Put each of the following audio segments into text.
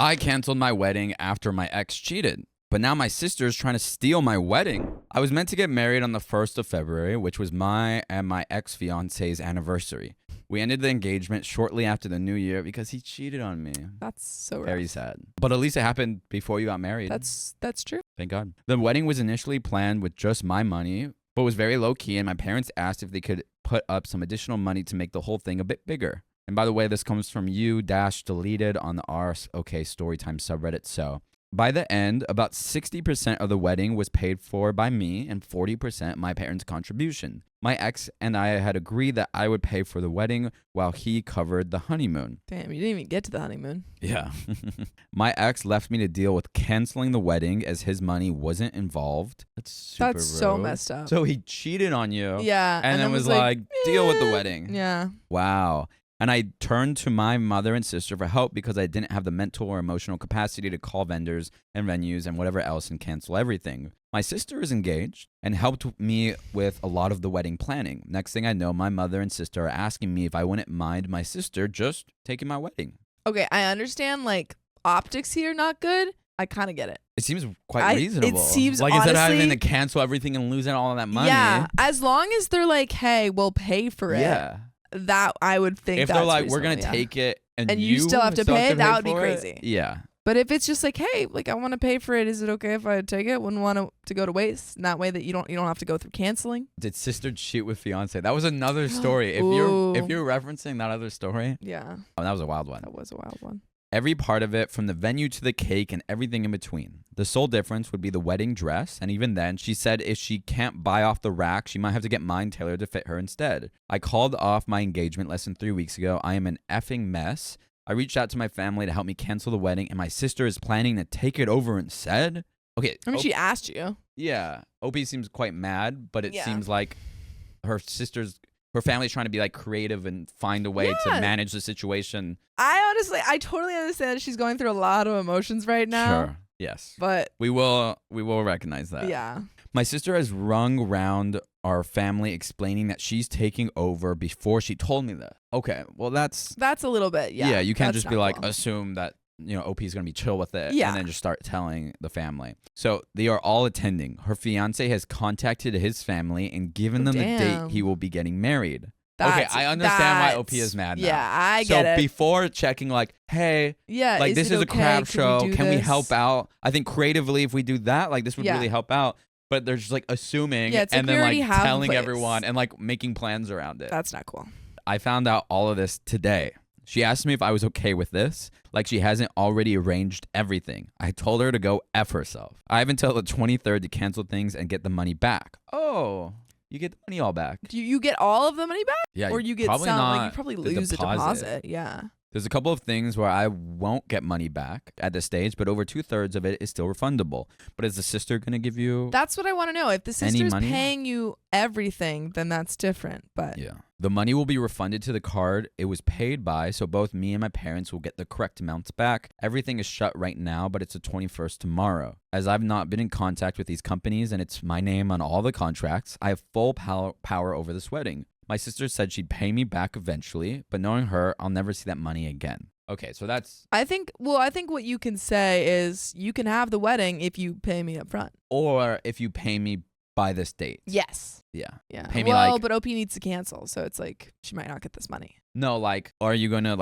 I canceled my wedding after my ex cheated. But now my sister is trying to steal my wedding. I was meant to get married on the 1st of February, which was my and my ex-fiance's anniversary. We ended the engagement shortly after the new year because he cheated on me. That's so rough. Very sad. But at least it happened before you got married. That's true. Thank God. The wedding was initially planned with just my money, but was very low-key, and my parents asked if they could put up some additional money to make the whole thing a bit bigger. And by the way, this comes from you-deleted on the OKstorytime subreddit. So by the end, about 60% of the wedding was paid for by me and 40% my parents' contribution. My ex and I had agreed that I would pay for the wedding while he covered the honeymoon. Damn, you didn't even get to the honeymoon. Yeah. My ex left me to deal with canceling the wedding as his money wasn't involved. That's super rude. So messed up. So he cheated on you. Yeah. And then was like, deal with the wedding. Yeah. Wow. And I turned to my mother and sister for help because I didn't have the mental or emotional capacity to call vendors and venues and whatever else and cancel everything. My sister is engaged and helped me with a lot of the wedding planning. Next thing I know, my mother and sister are asking me if I wouldn't mind my sister just taking my wedding. Okay, I understand like optics here not good. I kind of get it. It seems quite reasonable. It seems like honestly, instead of having to cancel everything and losing all of that money. Yeah, as long as they're like, hey, we'll pay for it. Yeah. That I would think. If that's they're like, we're reasonable, gonna take it and you still have to pay, that would be for it. crazy. Yeah. But if it's just like, hey, like I want to pay for it, is it okay if I take it? Wouldn't want to go to waste. And that way that you don't have to go through canceling. Did sister cheat with fiance? That was another story. If you're referencing that other story, yeah, oh, that was a wild one. That was a wild one. Every part of it, from the venue to the cake and everything in between. The sole difference would be the wedding dress, and even then, she said if she can't buy off the rack, she might have to get mine tailored to fit her instead. I called off my engagement less than 3 weeks ago. I am an effing mess. I reached out to my family to help me cancel the wedding, and my sister is planning to take it over instead. Okay. I mean, she asked you. Yeah. OP seems quite mad, but it seems like her family's trying to be like creative and find a way to manage the situation. I totally understand that she's going through a lot of emotions right now. Sure. Yes. But we will recognize that. Yeah. My sister has rung round our family explaining that she's taking over before she told me that. Okay. Well, that's a little bit. Yeah. Yeah. You can't just be like, cool. assume that, OP is going to be chill with it. Yeah. And then just start telling the family. So they are all attending. Her fiance has contacted his family and given them the date he will be getting married. Okay, I understand why OP is mad now. Yeah, I get it. So before checking like, hey, like this is a crap show. Can we help out? I think creatively, if we do that, like this would really help out. But they're just like assuming and then like telling everyone and like making plans around it. That's not cool. I found out all of this today. She asked me if I was okay with this, like she hasn't already arranged everything. I told her to go F herself. I have until the 23rd to cancel things and get the money back. Oh. You get the money all back. Do you get all of the money back? Yeah. Or you get some, like you probably lose a deposit. Yeah. There's a couple of things where I won't get money back at this stage, but over 2/3 of it is still refundable. But is the sister going to give you That's what I want to know. If the sister's paying you everything, then that's different. But yeah. The money will be refunded to the card it was paid by, so both me and my parents will get the correct amounts back. Everything is shut right now, but it's the 21st tomorrow. As I've not been in contact with these companies and it's my name on all the contracts, I have full power over this wedding. My sister said she'd pay me back eventually, but knowing her, I'll never see that money again. Okay, so that's... I think what you can say is you can have the wedding if you pay me up front. Or if you pay me by this date. Yes. Yeah. Pay me but OP needs to cancel, so it's like she might not get this money. No, like, are you gonna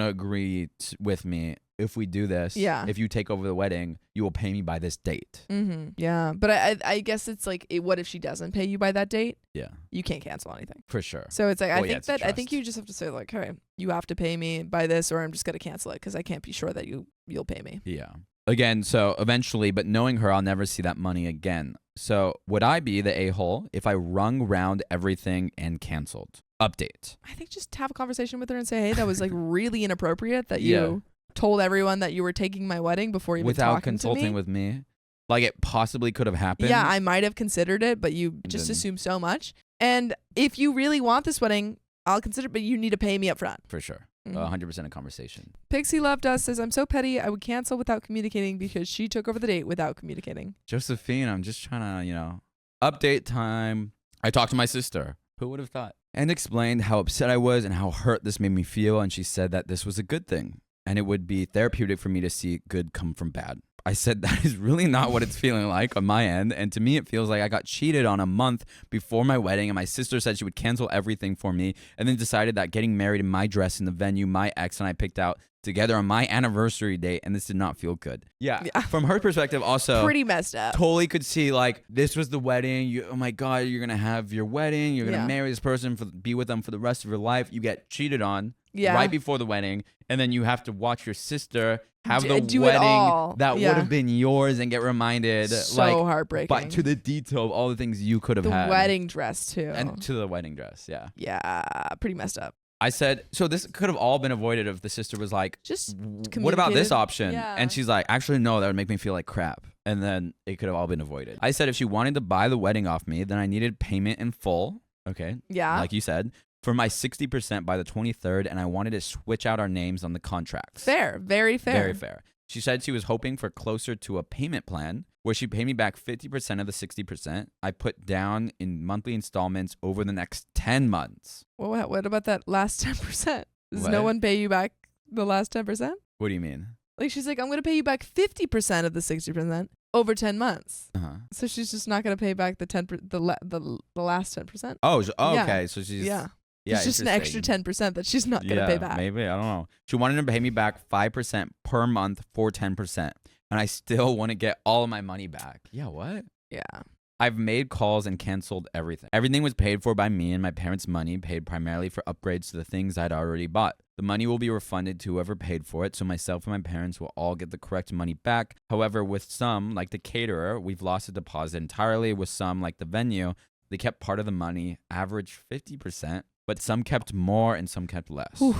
agree with me if we do this? Yeah. If you take over the wedding, you will pay me by this date. Mm-hmm. Yeah, but I guess it's like, what if she doesn't pay you by that date? Yeah. You can't cancel anything. For sure. So it's like I think you just have to say like, hey, you have to pay me by this, or I'm just gonna cancel it because I can't be sure that you'll pay me. Yeah. Again, so eventually, but knowing her, I'll never see that money again. So would I be the a-hole if I rung round everything and canceled? Update. I think just have a conversation with her and say, hey, that was like really inappropriate that you told everyone that you were taking my wedding before even without talking consulting to me. with me. Like it possibly could have happened. Yeah, I might have considered it, but you just assume so much. And if you really want this wedding, I'll consider it, but you need to pay me up front. For sure. 100% a conversation. Pixie Loved Us says, I'm so petty, I would cancel without communicating because she took over the date without communicating. Josephine, I'm just trying to, update time. I talked to my sister. Who would have thought? And explained how upset I was and how hurt this made me feel. And she said that this was a good thing. and it would be therapeutic for me to see good come from bad. I said that is really not what it's feeling like on my end. And to me, it feels like I got cheated on a month before my wedding. And my sister said she would cancel everything for me and then decided that getting married in my dress in the venue, my ex and I picked out together on my anniversary date. And this did not feel good. Yeah. From her perspective, also pretty messed up. Totally could see like this was the wedding. Oh my God, you're going to have your wedding. You're going to marry this person, be with them for the rest of your life. You get cheated on right before the wedding. And then you have to watch your sister have the wedding that would have been yours and get reminded. So heartbreaking. But to the detail of all the things you could have had. The wedding dress too. And to the wedding dress, yeah. Yeah, pretty messed up. I said, so this could have all been avoided if the sister was like, just what about this option? Yeah. And she's like, actually, no, that would make me feel like crap. And then it could have all been avoided. I said if she wanted to buy the wedding off me, then I needed payment in full. Okay. Yeah. Like you said. For my 60% by the 23rd, and I wanted to switch out our names on the contracts. Fair. Very fair. Very fair. She said she was hoping for closer to a payment plan where she paid me back 50% of the 60% I put down in monthly installments over the next 10 months. Well, what about that last 10%? Does no one pay you back the last 10%? What do you mean? Like she's like, I'm going to pay you back 50% of the 60% over 10 months. So she's just not going to pay back the last 10%. Oh, okay. So she's... Yeah, it's just an extra 10% that she's not going to pay back. Maybe. I don't know. She wanted to pay me back 5% per month for 10%. And I still want to get all of my money back. Yeah, what? Yeah. I've made calls and canceled everything. Everything was paid for by me and my parents' money, paid primarily for upgrades to the things I'd already bought. The money will be refunded to whoever paid for it, so myself and my parents will all get the correct money back. However, with some, like the caterer, we've lost the deposit entirely. With some, like the venue, they kept part of the money, average 50%. But some kept more and some kept less. Whew.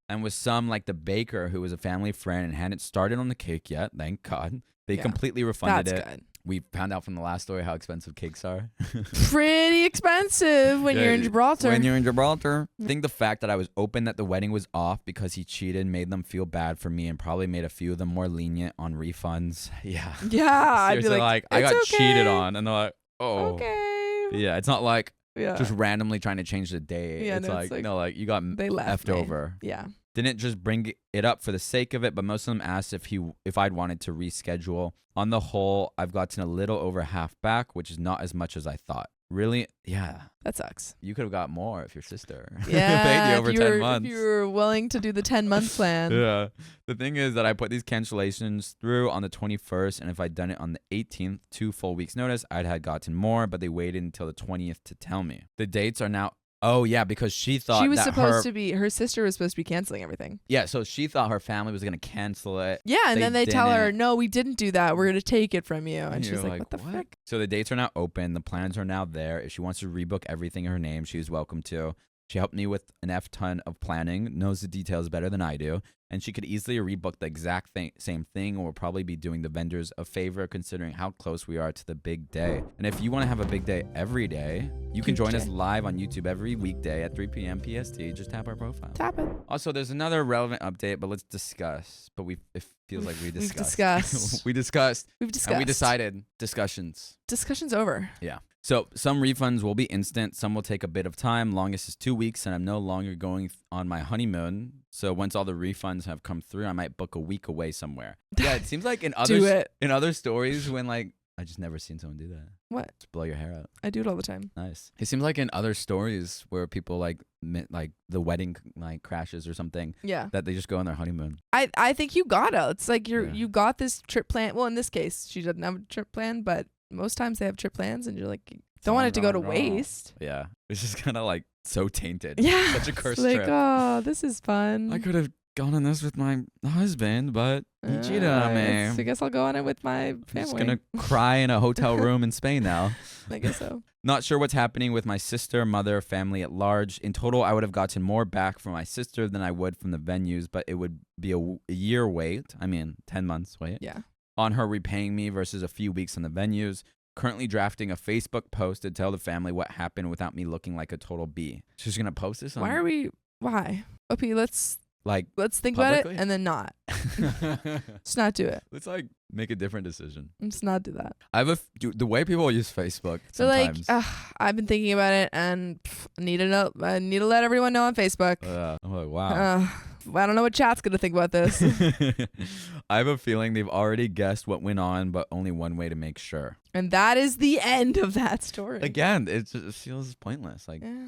And with some, like the baker, who was a family friend and hadn't started on the cake yet, thank God, they completely refunded it. Good. We found out from the last story how expensive cakes are. Pretty expensive when you're in Gibraltar. When you're in Gibraltar. I think the fact that I was open that the wedding was off because he cheated made them feel bad for me and probably made a few of them more lenient on refunds. Yeah. Yeah. I'd be like I got cheated on. And they're like, oh. Okay. Yeah, it's not like... just randomly trying to change the day. Yeah, it's like you got they left over. Yeah. Didn't just bring it up for the sake of it, but most of them asked if I'd wanted to reschedule. On the whole, I've gotten a little over half back, which is not as much as I thought. Really? Yeah. That sucks. You could have got more if your sister paid you over 10 months. If you were willing to do the 10-month plan. Yeah. The thing is that I put these cancellations through on the 21st, and if I'd done it on the 18th, 2 full weeks notice, I'd had gotten more, but they waited until the 20th to tell me. The dates are now... Oh, yeah, because she thought she was supposed to be, her sister was supposed to be canceling everything. Yeah, so she thought her family was going to cancel it. Yeah, and then they tell her, no, we didn't do that. We're going to take it from you. And she's like, what the frick? So the dates are now open. The plans are now there. If she wants to rebook everything in her name, she's welcome to. She helped me with an F-ton of planning, knows the details better than I do, and she could easily rebook the exact same thing, or will probably be doing the vendors a favor considering how close we are to the big day. And if you want to have a big day every day, you can join us live on YouTube every weekday at 3 p.m. PST. Just tap our profile. Tap it. Also, there's another relevant update, but let's discuss. But it feels like we discussed. We've discussed. We discussed. We've discussed. And we decided. Discussions. Discussion's over. Yeah. So some refunds will be instant. Some will take a bit of time. Longest is 2 weeks, and I'm no longer going on my honeymoon. So once all the refunds have come through, I might book a week away somewhere. Yeah, it seems like in other stories when like I just never seen someone do that. What? Just blow your hair out. I do it all the time. Nice. It seems like in other stories where people like the wedding like crashes or something. Yeah. That they just go on their honeymoon. I think you gotta. It's like you got this trip plan. Well, in this case, she doesn't have a trip plan, but most times they have trip plans, and you're like, don't want it to go to waste. Yeah. It's just kind of like so tainted. Yeah. Such a cursed like, trip. Oh, this is fun. I could have gone on this with my husband, but he cheated on me. I guess I'll go on it with my family. I'm just going to cry in a hotel room in Spain now. I guess so. Not sure what's happening with my sister, mother, family at large. In total, I would have gotten more back from my sister than I would from the venues, but it would be a year wait. 10 months wait. Yeah. On her repaying me versus a few weeks on the venues. Currently drafting a Facebook post to tell the family what happened without me looking like a total B. She's going to post this on... Why? OP, let's Like, let's think about it publicly? and then not. Just not do it. let's like make a different decision. Just not do that. I have dude, the way people use Facebook So like, sometimes. I've been thinking about it and I need to let everyone know on Facebook. I'm like, wow. I don't know what chat's gonna think about this. I have a feeling they've already guessed what went on, but only one way to make sure. And that is the end of that story. Again, it feels pointless. Like, Yeah.